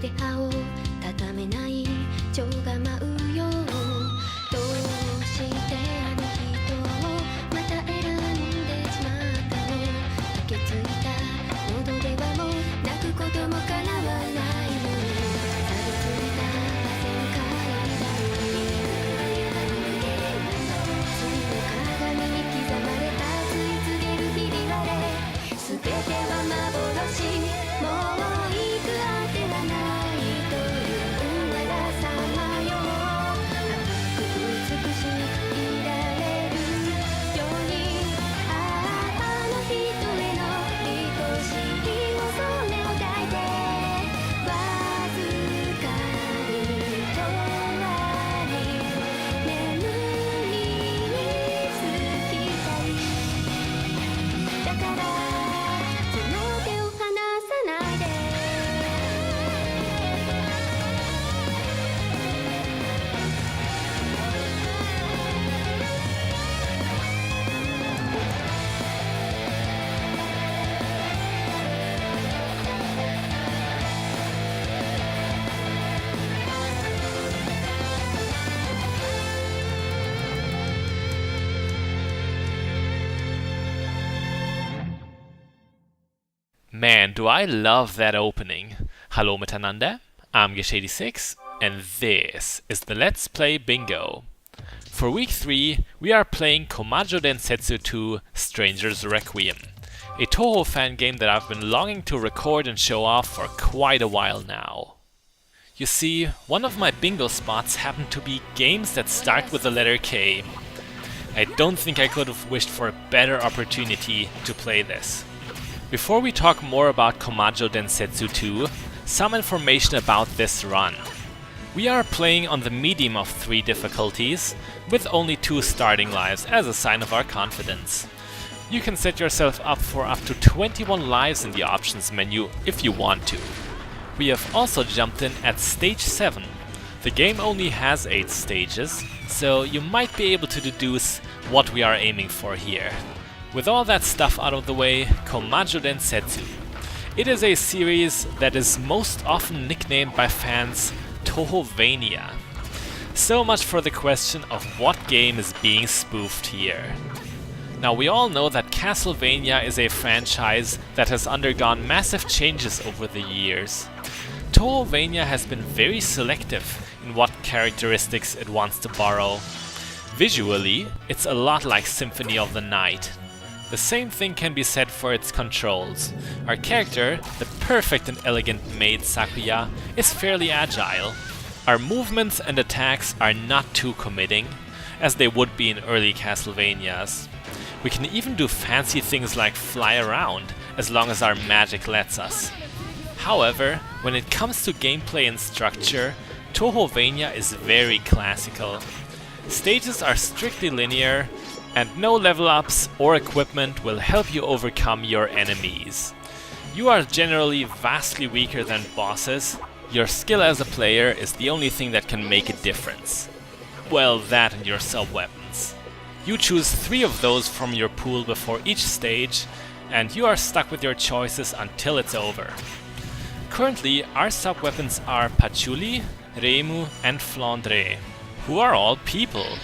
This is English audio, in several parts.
で歯を畳めない蝶が舞うよどうしてあの人をまた選んでしまったの駆けついた喉ではもう泣くことも叶わないの錆びついた旋回だ罪の鏡に刻まれた吸い継げるひび割れ全ては幻もういくあてはないというわらさまよ赤く美しくいられるようにあの人への愛しい恐れを抱いてわずかにとわり眠りにつきたいだからその手を離さないでMan, do I love that opening. Hallo miteinander, I'm Gish86 and this is the Let's Play Bingo. For week 3, we are playing Koumajou Densetsu 2 Stranger's Requiem, a Touhou fan game that I've been longing to record and show off for quite a while now. You see, one of my bingo spots happened to be games that start with the letter K. I don't think I could have wished for a better opportunity to play this. Before we talk more about Koumajou Densetsu 2, some information about this run. We are playing on the medium of 3 difficulties, with only 2 starting lives as a sign of our confidence. You can set yourself up for up to 21 lives in the options menu if you want to. We have also jumped in at stage 7. The game only has 8 stages, so you might be able to deduce what we are aiming for here. With all that stuff out of the way, Koumajou Densetsu. It is a series that is most often nicknamed by fans Touhouvania. So much for the question of what game is being spoofed here. Now we all know that Castlevania is a franchise that has undergone massive changes over the years. Touhouvania has been very selective in what characteristics it wants to borrow. Visually, it's a lot like Symphony of the Night. The same thing can be said for its controls. Our character, the perfect and elegant maid Sakuya, is fairly agile. Our movements and attacks are not too committing, as they would be in early Castlevanias. We can even do fancy things like fly around, as long as our magic lets us. However, when it comes to gameplay and structure, Touhouvania is very classical. Stages are strictly linear, and no level ups or equipment will help you overcome your enemies. You are generally vastly weaker than bosses. Your skill as a player is the only thing that can make a difference. Well, that and your sub-weapons. You choose 3 of those from your pool before each stage, and you are stuck with your choices until it's over. Currently, our sub-weapons are Patchouli, Reimu and Flandre, who are all people.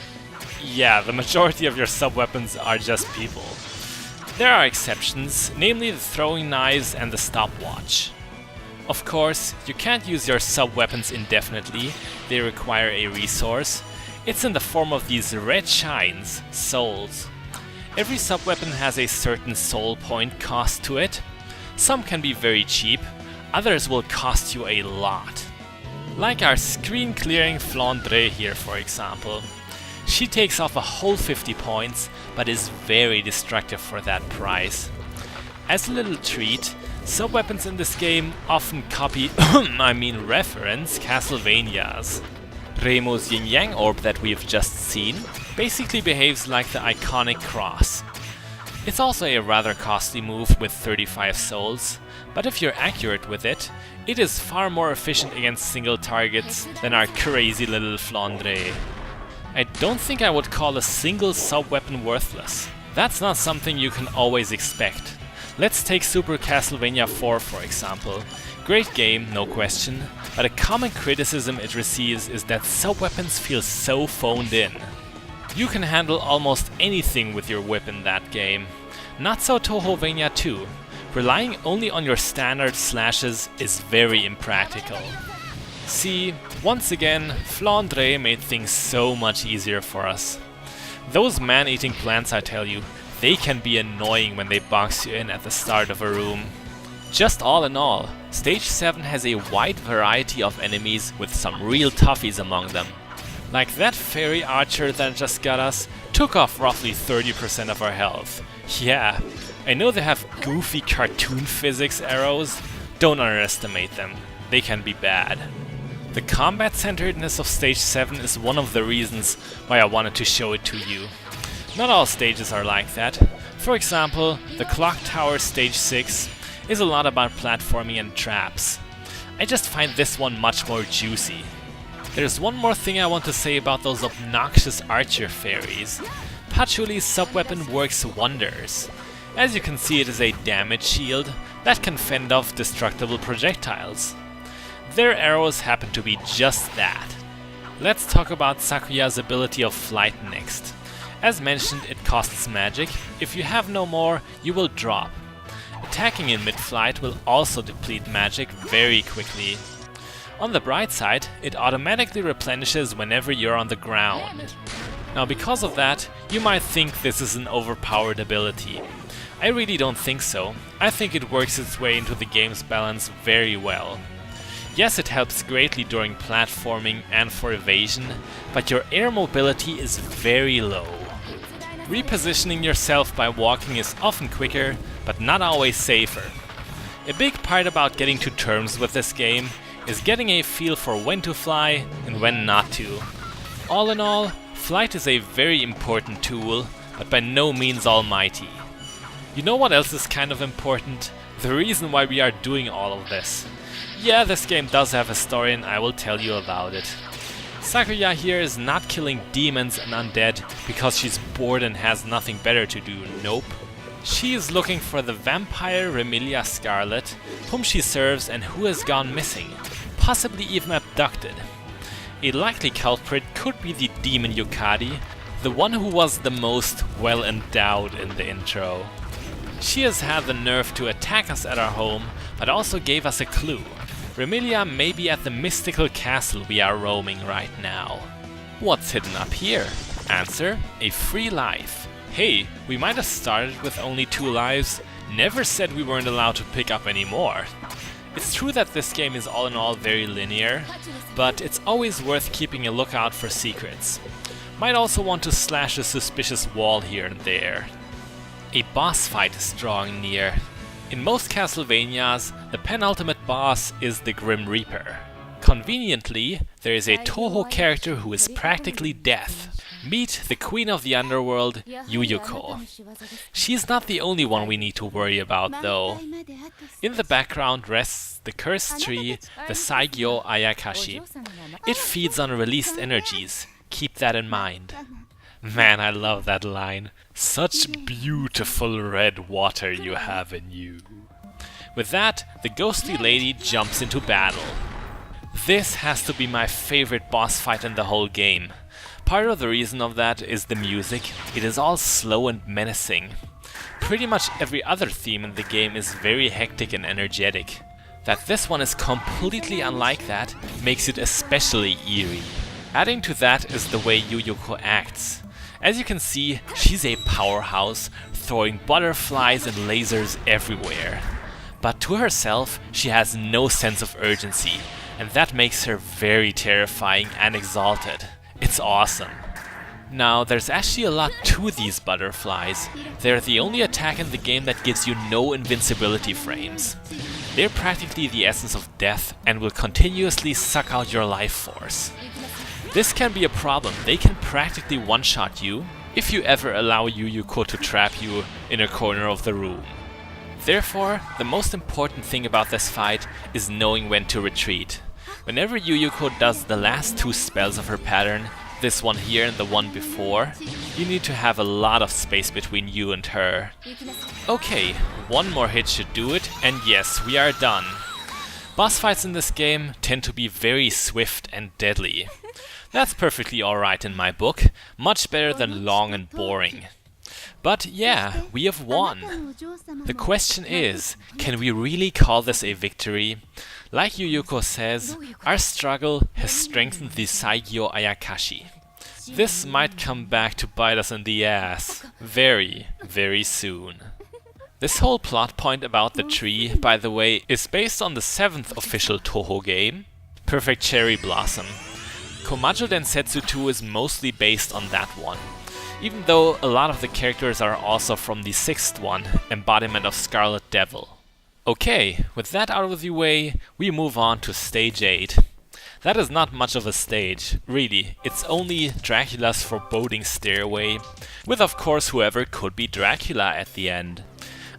Yeah, the majority of your sub-weapons are just people. There are exceptions, namely the throwing knives and the stopwatch. Of course, you can't use your sub-weapons indefinitely, they require a resource. It's in the form of these red shines, souls. Every sub-weapon has a certain soul point cost to it. Some can be very cheap, others will cost you a lot. Like our screen-clearing Flandre here, for example. She takes off a whole 50 points, but is very destructive for that price. As a little treat, sub-weapons in this game often copy, reference Castlevanias. Reimu's yin-yang orb that we've just seen basically behaves like the iconic cross. It's also a rather costly move with 35 souls, but if you're accurate with it, it is far more efficient against single targets than our crazy little Flandre. I don't think I would call a single sub-weapon worthless. That's not something you can always expect. Let's take Super Castlevania 4 for example. Great game, no question, but a common criticism it receives is that sub-weapons feel so phoned in. You can handle almost anything with your whip in that game. Not so Touhou 2. Relying only on your standard slashes is very impractical. See, once again, Flandre made things so much easier for us. Those man-eating plants, I tell you, they can be annoying when they box you in at the start of a room. Just all in all, Stage 7 has a wide variety of enemies with some real toughies among them. Like that fairy archer that just got us, took off roughly 30% of our health. Yeah, I know they have goofy cartoon physics arrows, don't underestimate them, they can be bad. The combat centeredness of Stage 7 is one of the reasons why I wanted to show it to you. Not all stages are like that. For example, the Clock Tower Stage 6 is a lot about platforming and traps. I just find this one much more juicy. There's one more thing I want to say about those obnoxious archer fairies. Patchouli's sub-weapon works wonders. As you can see, it is a damage shield that can fend off destructible projectiles. Their arrows happen to be just that. Let's talk about Sakuya's ability of flight next. As mentioned, it costs magic. If you have no more, you will drop. Attacking in mid-flight will also deplete magic very quickly. On the bright side, it automatically replenishes whenever you're on the ground. Now because of that, you might think this is an overpowered ability. I really don't think so. I think it works its way into the game's balance very well. Yes, it helps greatly during platforming and for evasion, but your air mobility is very low. Repositioning yourself by walking is often quicker, but not always safer. A big part about getting to terms with this game is getting a feel for when to fly and when not to. All in all, flight is a very important tool, but by no means almighty. You know what else is kind of important? The reason why we are doing all of this. Yeah, this game does have a story and I will tell you about it. Sakuya here is not killing demons and undead because she's bored and has nothing better to do, nope. She is looking for the vampire Remelia Scarlet, whom she serves and who has gone missing, possibly even abducted. A likely culprit could be the demon Yukari, the one who was the most well endowed in the intro. She has had the nerve to attack us at our home, but also gave us a clue. Remelia may be at the mystical castle we are roaming right now. What's hidden up here? Answer: a free life. Hey, we might have started with only 2 lives, never said we weren't allowed to pick up any more. It's true that this game is all in all very linear, but it's always worth keeping a lookout for secrets. Might also want to slash a suspicious wall here and there. A boss fight is drawing near. In most Castlevanias, the penultimate boss is the Grim Reaper. Conveniently, there is a Touhou character who is practically death. Meet the queen of the underworld, Yuyuko. She's not the only one we need to worry about though. In the background rests the cursed tree, the Saigyo Ayakashi. It feeds on released energies, keep that in mind. Man, I love that line. Such beautiful red water you have in you. With that, the ghostly lady jumps into battle. This has to be my favorite boss fight in the whole game. Part of the reason of that is the music. It is all slow and menacing. Pretty much every other theme in the game is very hectic and energetic. That this one is completely unlike that makes it especially eerie. Adding to that is the way Yuyuko acts. As you can see, she's a powerhouse, throwing butterflies and lasers everywhere. But to herself, she has no sense of urgency, and that makes her very terrifying and exalted. It's awesome. Now, there's actually a lot to these butterflies. They're the only attack in the game that gives you no invincibility frames. They're practically the essence of death and will continuously suck out your life force. This can be a problem. They can practically one-shot you if you ever allow Yuyuko to trap you in a corner of the room. Therefore, the most important thing about this fight is knowing when to retreat. Whenever Yuyuko does the last 2 spells of her pattern, this one here and the one before, you need to have a lot of space between you and her. Okay, one more hit should do it, and yes, we are done. Boss fights in this game tend to be very swift and deadly. That's perfectly alright in my book, much better than long and boring. But yeah, we have won. The question is, can we really call this a victory? Like Yuyuko says, our struggle has strengthened the Saigyo Ayakashi. This might come back to bite us in the ass very, very soon. This whole plot point about the tree, by the way, is based on the 7th official Touhou game, Perfect Cherry Blossom. Koumajou Densetsu 2 is mostly based on that one, even though a lot of the characters are also from the 6th one, Embodiment of Scarlet Devil. Okay, with that out of the way, we move on to stage 8. That is not much of a stage, really. It's only Dracula's foreboding stairway, with of course whoever could be Dracula at the end.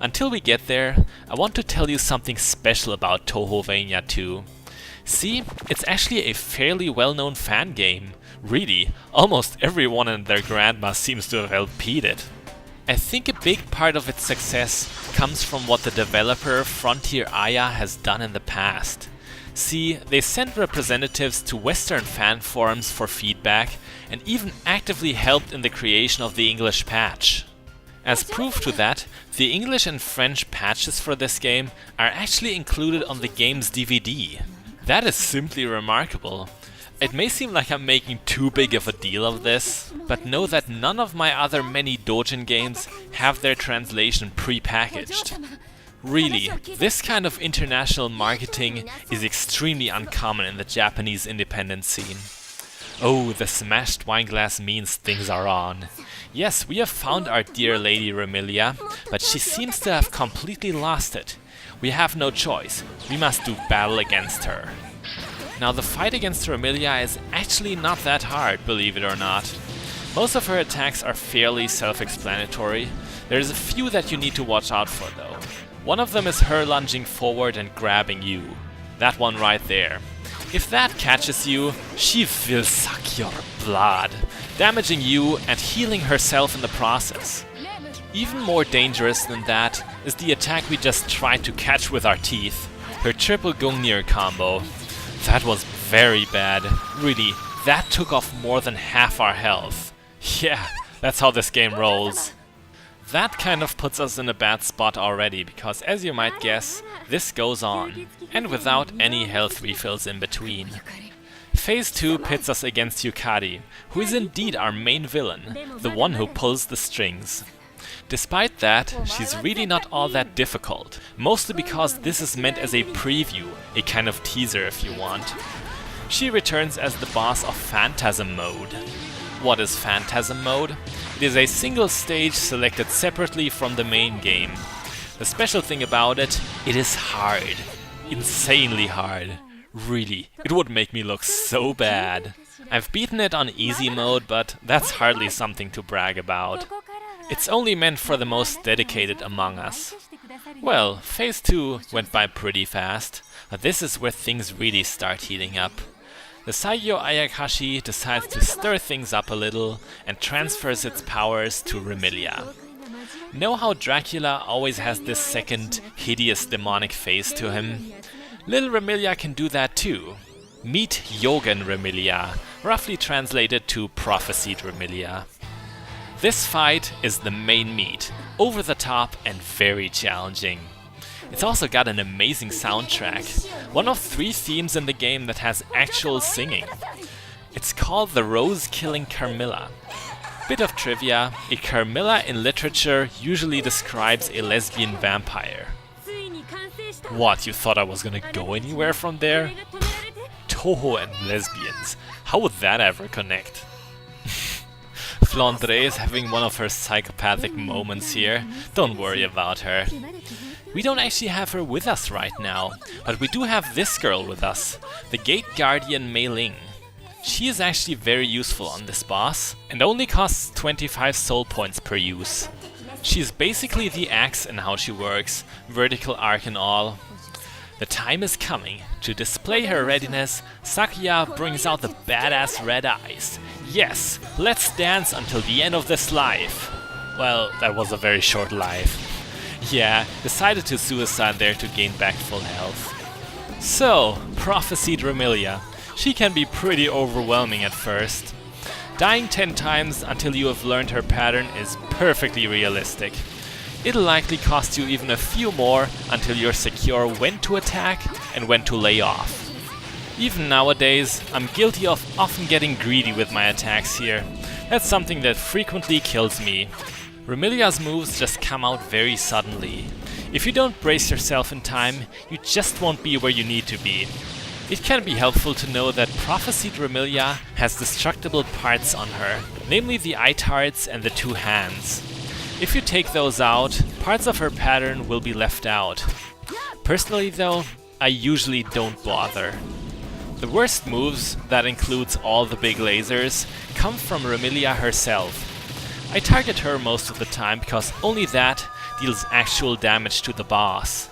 Until we get there, I want to tell you something special about Touhouvania 2. See, it's actually a fairly well-known fan game. Really, almost everyone and their grandma seems to have LP'd it. I think a big part of its success comes from what the developer Frontier Aya has done in the past. See, they sent representatives to Western fan forums for feedback and even actively helped in the creation of the English patch. As proof to that, the English and French patches for this game are actually included on the game's DVD. That is simply remarkable. It may seem like I'm making too big of a deal of this, but know that none of my other many Dojin games have their translation pre-packaged. Really, this kind of international marketing is extremely uncommon in the Japanese independent scene. Oh, the smashed wineglass means things are on. Yes, we have found our dear lady Remelia, but she seems to have completely lost it. We have no choice, we must do battle against her. Now the fight against Remelia is actually not that hard, believe it or not. Most of her attacks are fairly self-explanatory. There's a few that you need to watch out for though. One of them is her lunging forward and grabbing you. That one right there. If that catches you, she will suck your blood, damaging you and healing herself in the process. Even more dangerous than that is the attack we just tried to catch with our teeth, her triple Gungnir combo. That was very bad. Really, that took off more than half our health. Yeah, that's how this game rolls. That kind of puts us in a bad spot already, because as you might guess, this goes on, and without any health refills in between. Phase 2 pits us against Yukari, who is indeed our main villain, the one who pulls the strings. Despite that, she's really not all that difficult, mostly because this is meant as a preview, a kind of teaser if you want. She returns as the boss of Phantasm Mode. What is Phantasm Mode? It is a single stage selected separately from the main game. The special thing about it is hard. Insanely hard. Really, it would make me look so bad. I've beaten it on easy mode, but that's hardly something to brag about. It's only meant for the most dedicated among us. Well, Phase 2 went by pretty fast, but this is where things really start heating up. The Saigyo Ayakashi decides to stir things up a little and transfers its powers to Remelia. Know how Dracula always has this second, hideous demonic face to him? Little Remelia can do that too. Meet Yogen Remelia, roughly translated to Prophesied Remelia. This fight is the main meat, over the top and very challenging. It's also got an amazing soundtrack, one of 3 themes in the game that has actual singing. It's called the Rose-Killing Carmilla. Bit of trivia, a Carmilla in literature usually describes a lesbian vampire. What, you thought I was gonna go anywhere from there? Touhou and lesbians, how would that ever connect? Flandre is having one of her psychopathic moments here, don't worry about her. We don't actually have her with us right now, but we do have this girl with us, the Gate Guardian Mei Ling. She is actually very useful on this boss, and only costs 25 soul points per use. She is basically the axe in how she works, vertical arc and all. The time is coming. To display her readiness, Sakuya brings out the badass red eyes. Yes, let's dance until the end of this life. Well, that was a very short life. Yeah, decided to suicide there to gain back full health. So, prophesied Remelia. She can be pretty overwhelming at first. Dying 10 times until you have learned her pattern is perfectly realistic. It'll likely cost you even a few more until you're secure when to attack and when to lay off. Even nowadays, I'm guilty of often getting greedy with my attacks here. That's something that frequently kills me. Remelia's moves just come out very suddenly. If you don't brace yourself in time, you just won't be where you need to be. It can be helpful to know that prophesied Remelia has destructible parts on her, namely the eye tarts and the 2 hands. If you take those out, parts of her pattern will be left out. Personally though, I usually don't bother. The worst moves, that includes all the big lasers, come from Remelia herself. I target her most of the time because only that deals actual damage to the boss.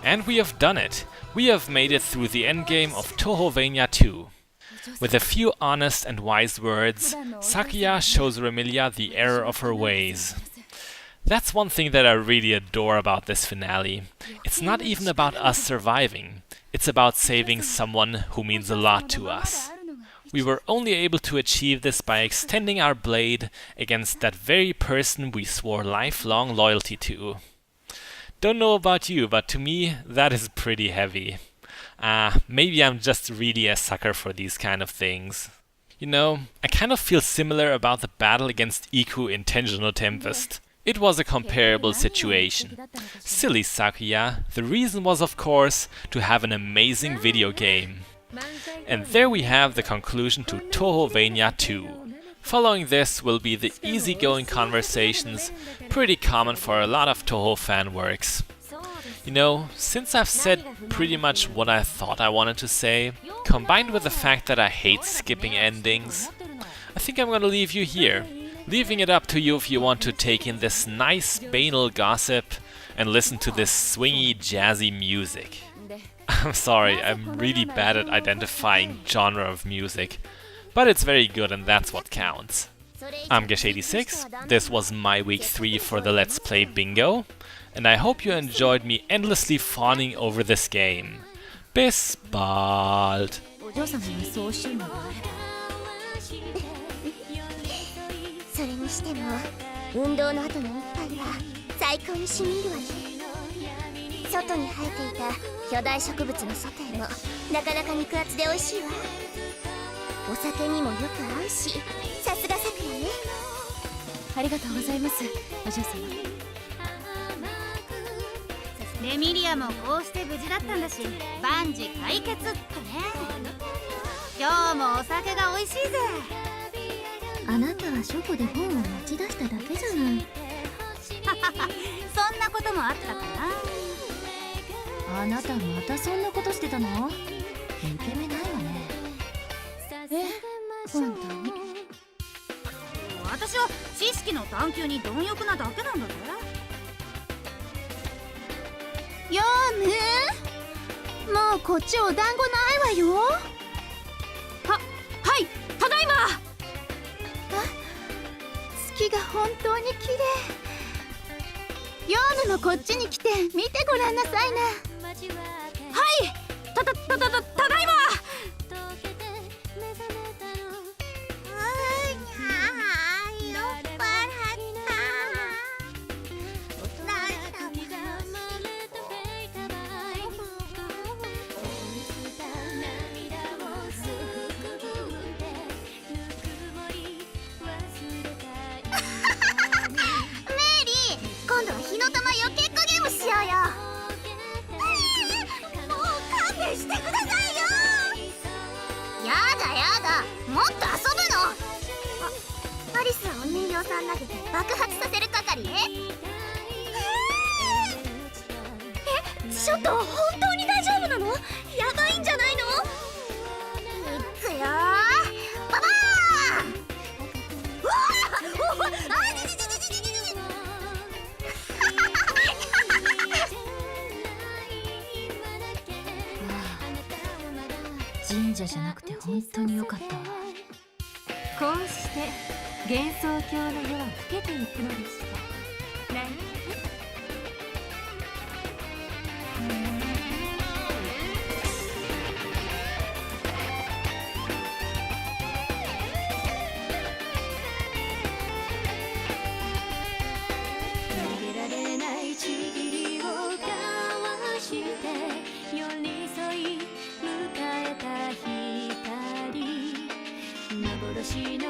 And we have done it. We have made it through the endgame of Touhou 2. With a few honest and wise words, Sakuya shows Remelia the error of her ways. That's one thing that I really adore about this finale. It's not even about us surviving. It's about saving someone who means a lot to us. We were only able to achieve this by extending our blade against that very person we swore lifelong loyalty to. Don't know about you, but to me, that is pretty heavy. Maybe I'm just really a sucker for these kind of things. You know, I kind of feel similar about the battle against Iku in Tenjo no Tempest. It was a comparable situation. Silly Sakuya, the reason was of course to have an amazing video game. And there we have the conclusion to Touhou 2. Following this will be the easygoing conversations, pretty common for a lot of Touhou fan works. You know, since I've said pretty much what I thought I wanted to say, combined with the fact that I hate skipping endings, I think I'm gonna leave you here, leaving it up to you if you want to take in this nice banal gossip and listen to this swingy, jazzy music. I'm sorry, I'm really bad at identifying genre of music, but it's very good and that's what counts. I'm Gesh86, this was my week 3 for the Let's Play Bingo, and I hope you enjoyed me endlessly fawning over this game. Bis bald! それにしても運動の後の一杯は最高に染み入るわね。外に生えていた巨大植物のソテーもなかなか肉厚で美味しいわ。お酒にもよく合うし、さすがさくらね。ありがとうございます、お嬢様。レミリアもこうして無事だったんだし、万事解決ってね。今日もお酒が美味しいぜ。あなたは書庫で本を持ち出しただけじゃない。そんなこともあったかな。あなたまたそんなことしてたの？抜け目ないわね。本当に。私は知識の探求に貪欲なだけなんだぜ。やーね、もうこっちお団子ないわよ。はい、ただいま。月が本当に綺麗。ヨーヌもこっちに来て見てごらんなさいな。はい、ただいま。酔っ払った。今度は火の玉よけっこゲームしようよ。もう勘弁してくださいよ。やだ、もっと遊ぶの。アリスはお人形さん投げて爆発させる係ね。ちょっと本当に大丈夫なの？やばいんじゃないの？いくよー、ババーン。うわー、神社じゃなくて本当に良かったわ。こうして幻想郷の夜は更けていくのでした。ね。しの